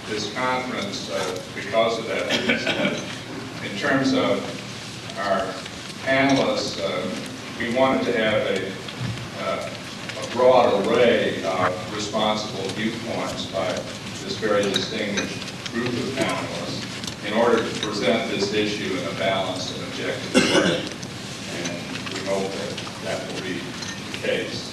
this conference because of that reason. In terms of our panelists, we wanted to have a broad array of responsible viewpoints by this very distinguished group of panelists in order to present this issue in a balanced and objective way. And we hope that that will be the case.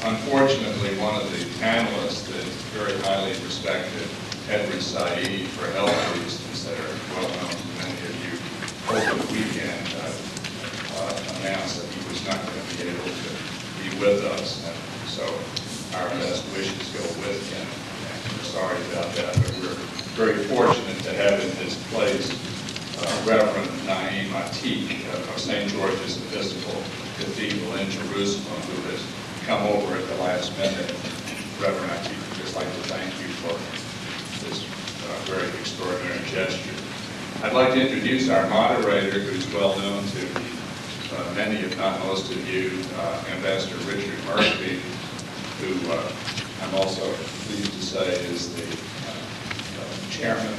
Unfortunately, one of the panelists, the very highly respected Edward Said, for health reasons that are well known to many of you, over the weekend announced that he was not going to be able to be with us. And so our best wishes go with him. And we're sorry about that, but we're very fortunate to have in his place Reverend Naeem Atiq of St. George's Episcopal Cathedral in Jerusalem, who has come over at the last minute. Reverend Atiq, I'd just like to thank you for this very extraordinary gesture. I'd like to introduce our moderator, who's well known to many, if not most of you, Ambassador Richard Mertv, who I'm also pleased to say is the chairman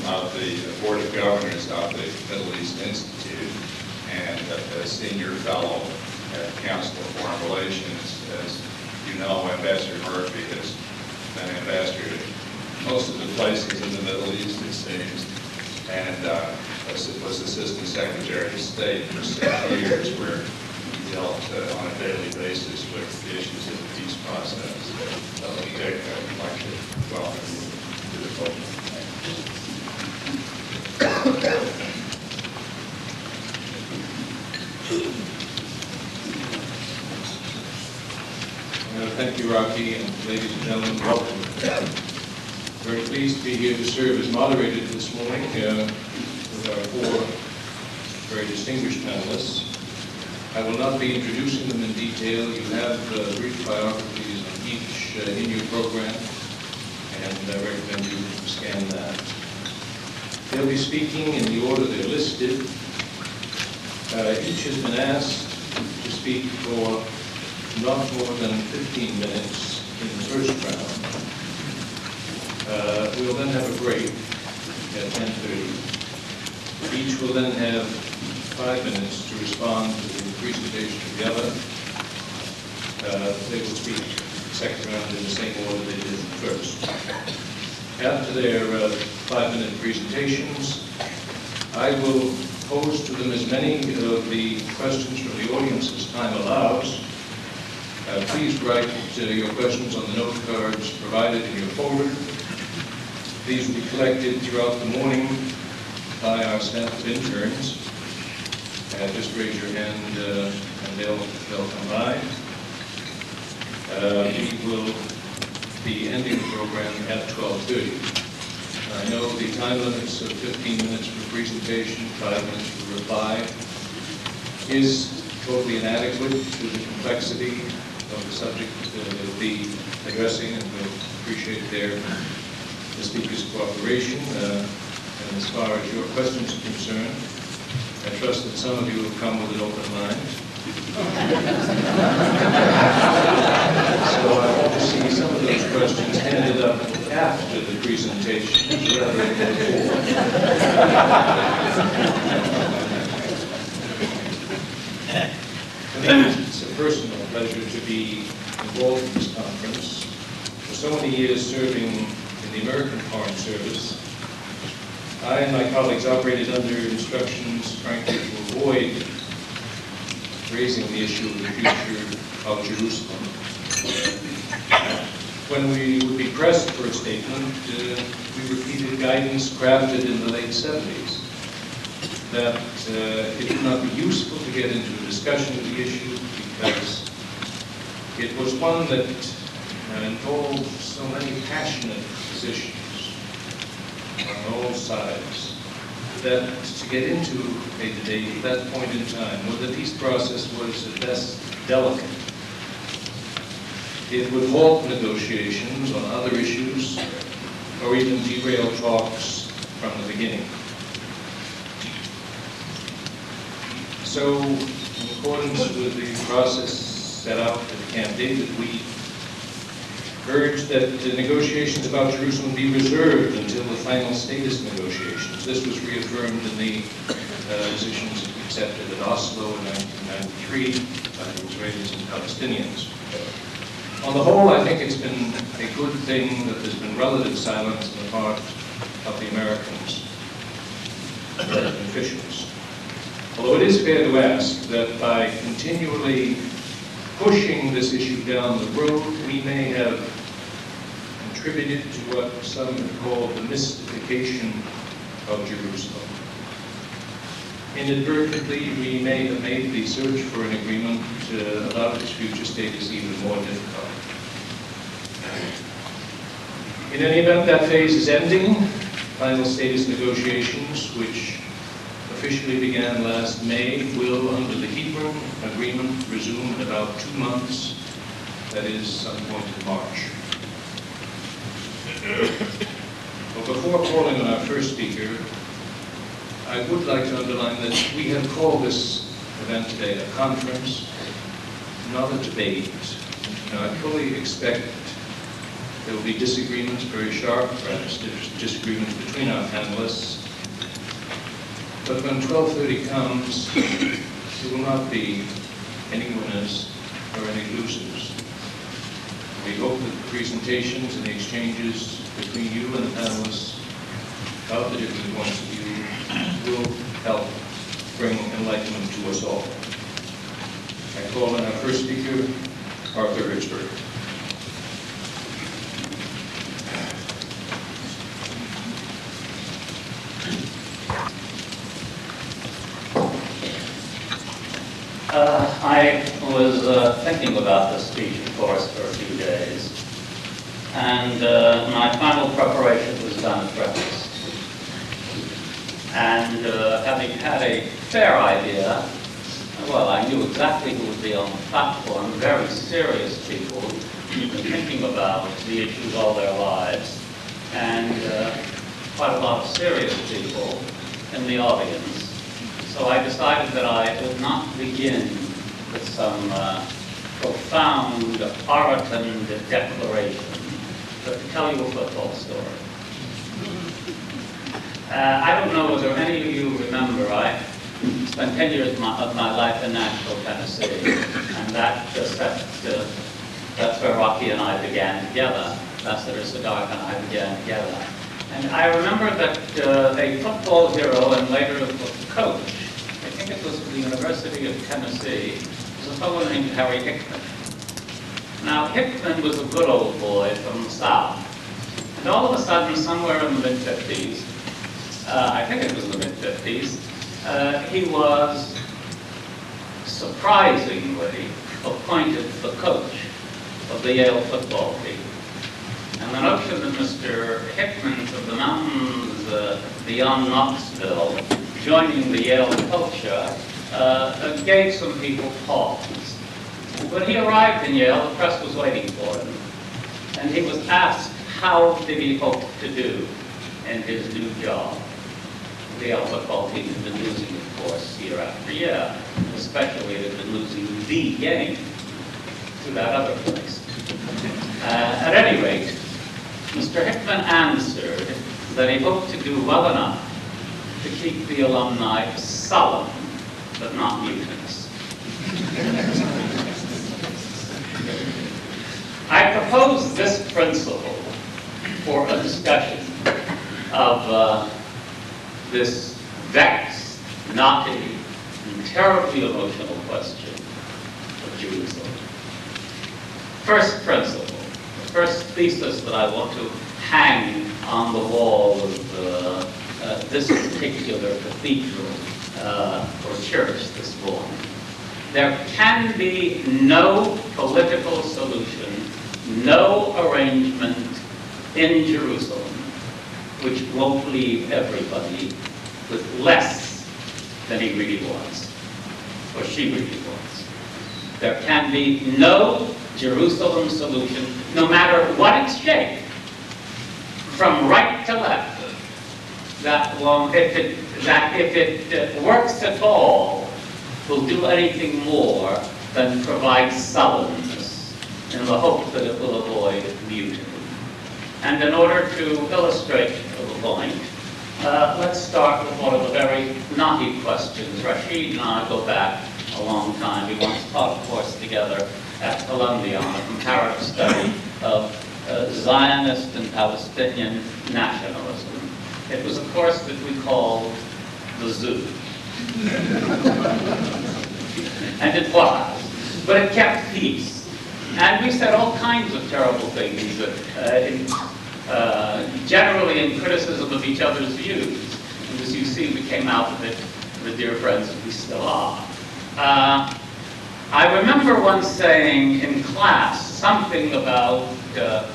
of the Board of Governors of the Middle East Institute and a senior fellow at Council of Foreign Relations. As you know, Ambassador Mertv has been ambassador to most of the places in the Middle East, it seems, and was Assistant Secretary of State for 6 years, where he dealt on a daily basis with the issues of the peace process. Dick, I'd like to welcome you to the podium. Thank you, Rocky, and ladies and gentlemen, welcome. Very pleased to be here to serve as moderator this morning with our 4 very distinguished panelists. I will not be introducing them in detail. You have brief biographies on each in your program, and I recommend you scan that. They'll be speaking in the order they're listed. Each has been asked to speak for not more than 15 minutes in the first round. We'll then have a break at 10:30. Each will then have 5 minutes to respond to the presentation of the other. They will speak second round in the same order they did first. After their 5-minute presentations, I will pose to them as many of the questions from the audience as time allows. Please write your questions on the note cards provided in your folder. These will be collected throughout the morning by our staff of interns. Just raise your hand and they'll come by. We will be ending the program at 12:30. I know the time limits of 15 minutes for presentation, 5 minutes for reply is totally inadequate to the complexity of the subject they'll be addressing, and we'll appreciate the speaker's cooperation. And as far as your questions are concerned, I trust that some of you have come with an open mind. So I hope to see some of those questions ended up after the presentation rather than before. It's a personal pleasure to be involved in this conference. For so many years serving in the American Foreign Service, I and my colleagues operated under instructions, frankly, to avoid raising the issue of the future of Jerusalem. When we would be pressed for a statement, we repeated guidance crafted in the late 70s that it would not be useful to get into a discussion of the issue because it was one that involved so many passionate positions on all sides that to get into a debate at that point in time, where the peace process was at best delicate, it would halt negotiations on other issues or even derail talks from the beginning. So, in accordance with the process set out at Camp David, we urged that the negotiations about Jerusalem be reserved until the final status negotiations. This was reaffirmed in the positions accepted in Oslo in 1993 by the Israelis and Palestinians. On the whole, I think it's been a good thing that there's been relative silence on the part of the Americans officials. Although it is fair to ask that by continually pushing this issue down the road, we may have contributed to what some have called the mystification of Jerusalem. Inadvertently, we may have made the search for an agreement about its future status even more difficult. In any event, that phase is ending. Final status negotiations, which officially began last May, will, under the Hebron Agreement, resume in about 2 months, that is, some point in March. But before calling on our first speaker, I would like to underline that we have called this event today a conference, not a debate. Now, I fully expect there will be disagreements, very sharp, perhaps disagreements between our panelists. But when 12:30 comes, there will not be any winners or any losers. We hope that the presentations and the exchanges between you and the panelists of the different points of view will help bring enlightenment to us all. I call on our first speaker, Arthur Hertzberg. I was thinking about this speech, of course, for a few days, and my final preparation was done at breakfast. And having had a fair idea, well, I knew exactly who would be on the platform, very serious people who've been thinking about the issues all their lives, and quite a lot of serious people in the audience. So I decided that I would not begin with some profound orotund declaration, but to tell you a football story. I don't know whether any of you remember, I spent 10 years of my life in Nashville, Tennessee, and that's where Rocky and I began together. That's where Sadark and I began together. And I remember that a football hero and later a coach, I think it was from the University of Tennessee, was a fellow named Harry Hickman. Now, Hickman was a good old boy from the South. And all of a sudden, somewhere in the mid-50s, I think it was the mid-50s, he was surprisingly appointed the coach of the Yale football team. And the notion that Mr. Hickman from the mountains beyond Knoxville joining the Yale culture gave some people pause. When he arrived in Yale, the press was waiting for him, and he was asked how did he hope to do in his new job. The Yale football team had been losing, of course, year after year, especially it had been losing the game to that other place. At any rate, Mr. Hickman answered that he hoped to do well enough to keep the alumni solemn, but not mutinous. I propose this principle for a discussion of this vexed, knotty, and terribly emotional question of Jerusalem. First principle, the first thesis that I want to hang on the wall of this particular cathedral or church this morning. There can be no political solution, no arrangement in Jerusalem which won't leave everybody with less than he really wants, or she really wants. There can be no Jerusalem solution, no matter what its shape, from right to left, that if it works at all, will do anything more than provide sullenness in the hope that it will avoid mutiny. And in order to illustrate the point, let's start with one of the very knotty questions. Rashid and I go back a long time. We once taught a course together at Columbia on a comparative study of Zionist and Palestinian nationalism. It was a course that we called the zoo. And it was, but it kept peace. And we said all kinds of terrible things, generally in criticism of each other's views. And as you see, we came out of it the dear friends that we still are. I remember once saying in class something about the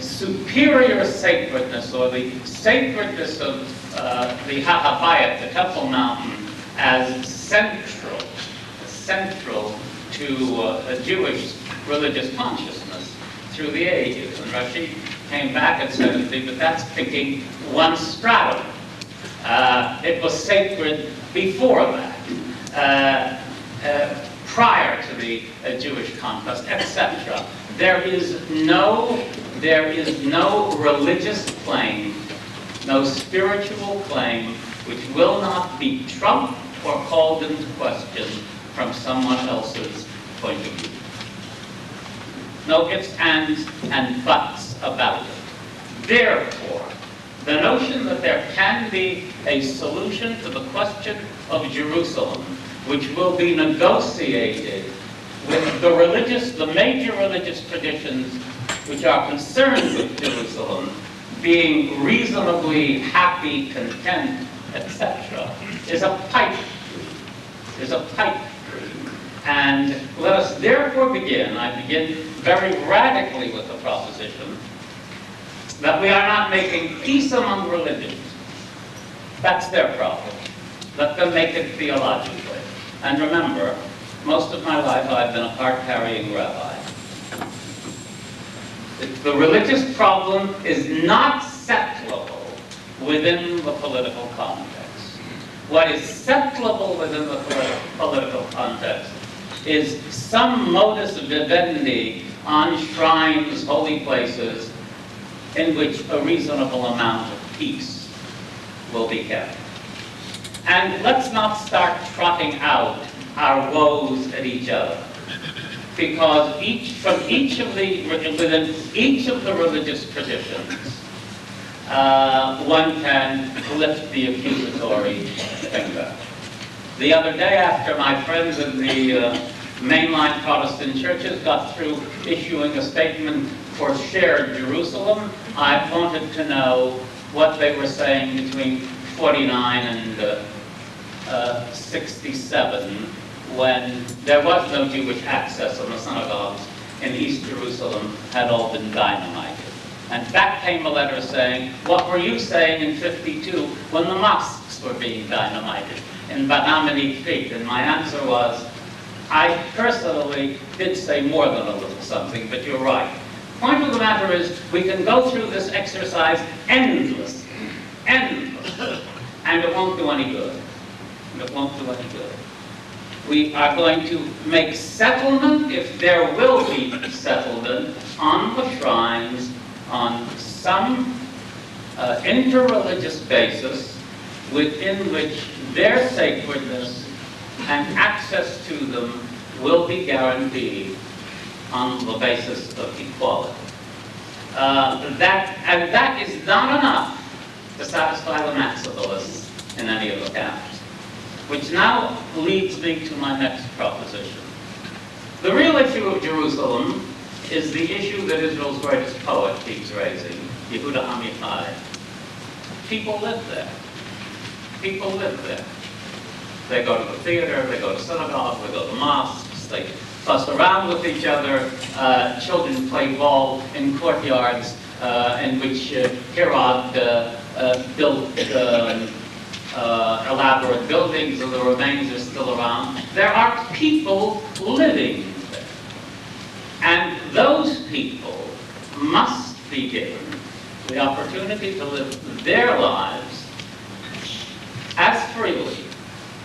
superior sacredness, or the sacredness of the Hahabayat, the Temple Mountain, as central to a Jewish religious consciousness through the ages. And Rashid came back and said to me, but that's picking one stratum. It was sacred before that, prior to the Jewish conquest, etc. There is no religious claim, no spiritual claim, which will not be trumped or called into question from someone else's point of view. No ifs, ands, and buts about it. Therefore, the notion that there can be a solution to the question of Jerusalem, which will be negotiated with the major religious traditions which are concerned with Jerusalem being reasonably happy, content, etc., is a pipe dream. And let us therefore begin. I begin very radically with the proposition that we are not making peace among religions. That's their problem. Let them make it theologically. And remember, most of my life I've been a card-carrying rabbi. The religious problem is not settleable within the political context. What is settleable within the political context is some modus vivendi on shrines, holy places, in which a reasonable amount of peace will be kept. And let's not start trotting out our woes at each other, because within each of the religious traditions, one can lift the accusatory finger. The other day, after my friends in the mainline Protestant churches got through issuing a statement for shared Jerusalem, I wanted to know what they were saying between 49 and 67, when there was no Jewish access and the synagogues in East Jerusalem had all been dynamited. And back came a letter saying, what were you saying in 52 when the mosques were being dynamited in Banamini Creek? And my answer was, I personally did say more than a little something, but you're right. Point of the matter is, we can go through this exercise endlessly, and it won't do any good. It won't do any good. We are going to make settlement, if there will be settlement, on the shrines on some interreligious basis within which their sacredness and access to them will be guaranteed on the basis of equality. That is not enough to satisfy the maximalists in any of the camps. Which now leads me to my next proposition. The real issue of Jerusalem is the issue that Israel's greatest poet keeps raising, Yehuda Amichai. People live there. People live there. They go to the theater, they go to synagogue, they go to mosques, they fuss around with each other. Children play ball in courtyards in which Herod built elaborate buildings, and the remains are still around. There are people living there. And those people must be given the opportunity to live their lives as freely,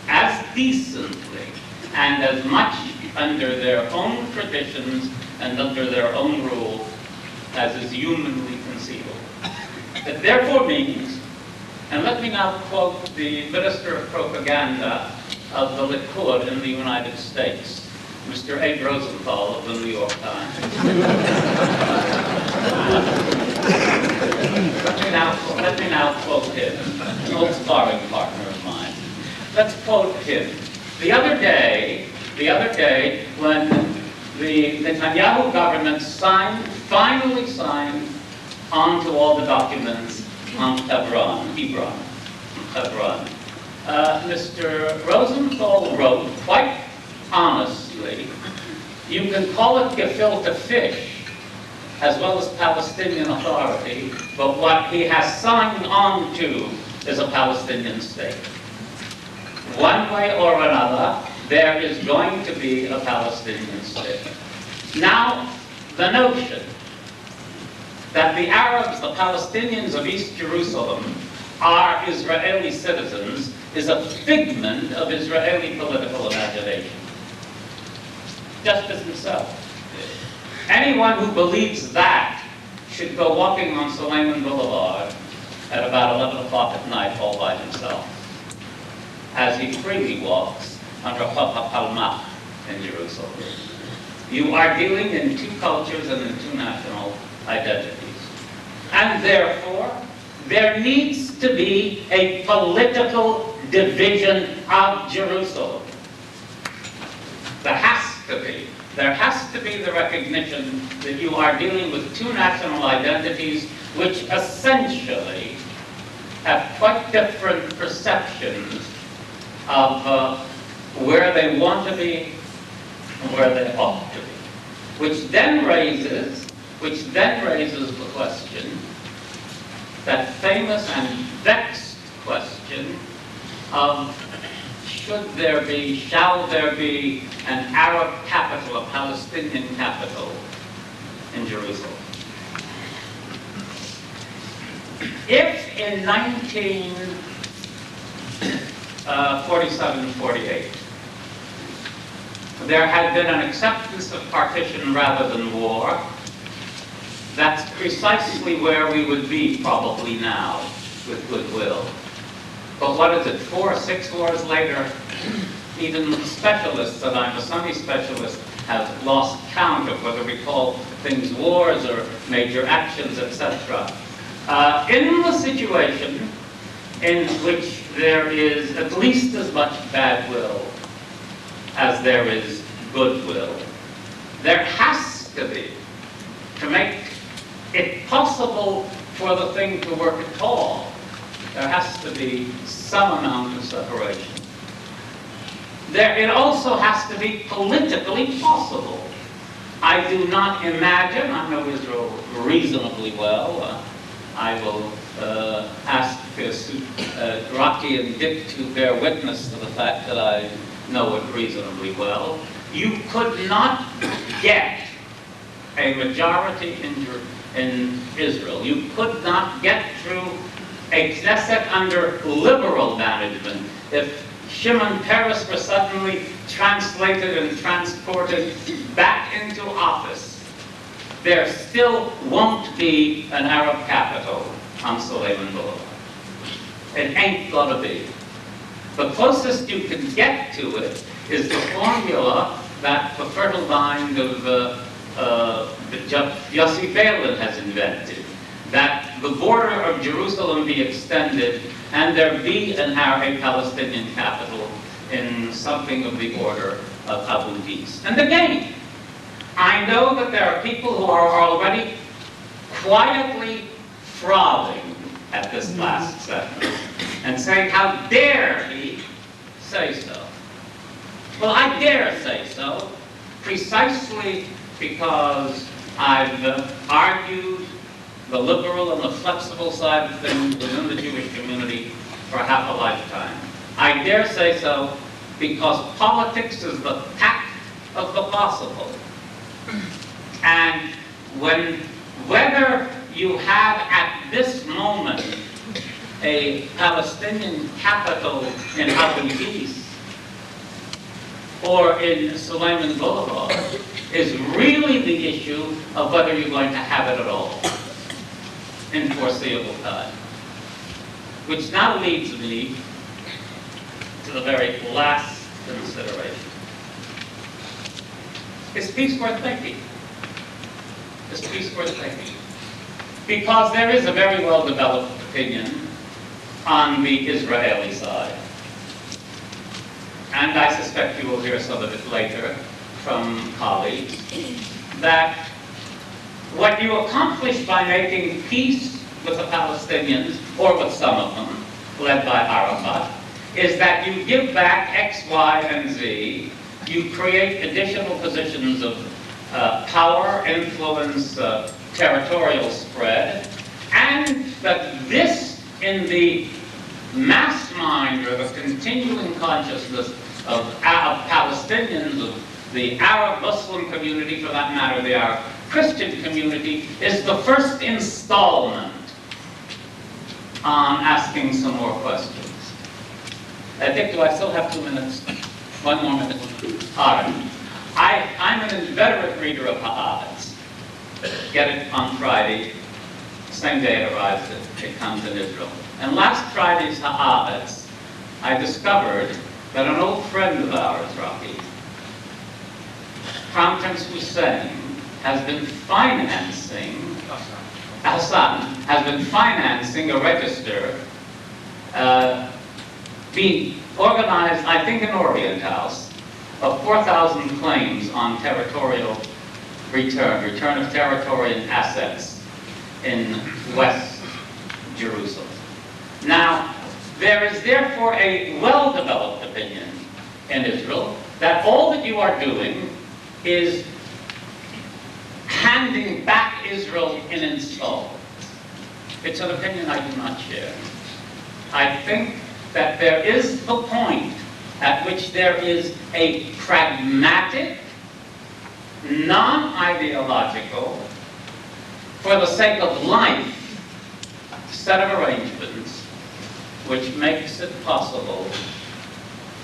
as decently, and as much under their own traditions and under their own rules as is humanly conceivable. It therefore means, and let me now quote the Minister of Propaganda of the Likud in the United States, Mr. Abe Rosenthal of the New York Times. Let me now quote him, an old sparring partner of mine. Let's quote him. The other day, when the Netanyahu government finally signed onto all the documents on Hebron. Mr. Rosenthal wrote, quite honestly, you can call it gefilte fish, as well as Palestinian Authority, but what he has signed on to is a Palestinian state. One way or another, there is going to be a Palestinian state. Now, the notion that the Arabs, the Palestinians of East Jerusalem, are Israeli citizens is a figment of Israeli political imagination. Just isn't so. Anyone who believes that should go walking on Suleiman Boulevard at about 11 o'clock at night all by himself, as he freely walks on Rehov HaPalmach in Jerusalem. You are dealing in two cultures and in two national identities. And therefore, there needs to be a political division of Jerusalem. There has to be the recognition that you are dealing with two national identities which essentially have quite different perceptions of where they want to be and where they ought to be. Which then raises the question, that famous and vexed question of shall there be an Arab capital, a Palestinian capital in Jerusalem? If in 1947-48 there had been an acceptance of partition rather than war, that's precisely where we would be probably now with goodwill. But what is it, 4 or 6 wars later, even specialists, and I'm a Sunni specialist, have lost count of whether we call things wars or major actions, etc. In the situation in which there is at least as much bad will as there is goodwill, there has to be, to make it possible for the thing to work at all, there has to be some amount of separation. It also has to be politically possible. I do not imagine, I know Israel reasonably well. I will ask Rocky and Dick to bear witness to the fact that I know it reasonably well. You could not get a majority in Israel. You could not get through a Knesset under liberal management if Shimon Peres were suddenly translated and transported back into office. There still won't be an Arab capital on Suleiman Boulevard. It ain't gonna be. The closest you can get to it is the formula that the fertile mind of Yossi Beilin has invented, that the border of Jerusalem be extended and there be a Palestinian capital in something of the order of Abu Dis. And again, I know that there are people who are already quietly frothing at this last sentence and saying, how dare he say so? Well, I dare say so, precisely because I've argued the liberal and the flexible side of things within the Jewish community for half a lifetime. I dare say so because politics is the tact of the possible. And whether you have at this moment a Palestinian capital in Abu Dis or in Suleiman Boulevard is really the issue of whether you're going to have it at all in foreseeable time. Which now leads me to the very last consideration. Is peace worth making? Is peace worth making? Because there is a very well-developed opinion on the Israeli side. And I suspect you will hear some of it later from colleagues, that what you accomplish by making peace with the Palestinians, or with some of them, led by Arafat, is that you give back X, Y, and Z, you create additional positions of power, influence, territorial spread, and that this, in the mass mind or the continuing consciousness of Palestinians, of the Arab Muslim community, for that matter, the Arab Christian community, is the first installment on asking some more questions. Dick, do I still have 2 minutes? 1 more minute. All right. I'm an inveterate reader of Haaretz. Get it on Friday. Same day it arrives, it comes in Israel. And last Friday's Haaretz, I discovered that an old friend of ours, Rocky, Crown Prince Hussein, has been financing, Hassan, has been financing a register being organized, I think, in Orient House, of 4,000 claims on territorial return of territory and assets in West Jerusalem. Now, there is therefore a well-developed opinion in Israel that all that you are doing is handing back Israel in installments. It's an opinion I do not share. I think that there is the point at which there is a pragmatic, non-ideological, for the sake of life, set of arrangements which makes it possible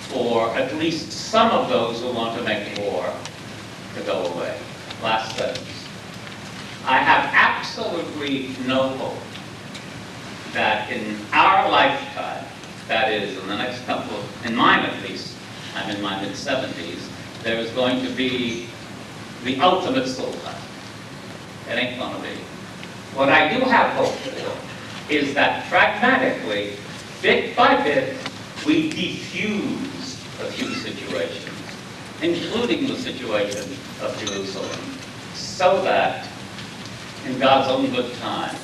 for at least some of those who want to make war to go away. Last sentence. I have absolutely no hope that in our lifetime, that is, in the next couple of, in mine at least, I'm in my mid-70s, there is going to be the ultimate sultan. It ain't going to be. What I do have hope for is that pragmatically, bit by bit, we defuse a few situations, including the situation of Jerusalem, so that, in God's own good time,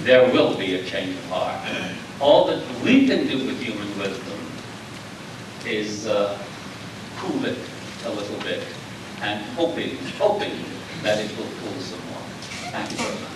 there will be a change of heart. All that we can do with human wisdom is cool it a little bit, and hoping that it will cool some more. Thank you very much.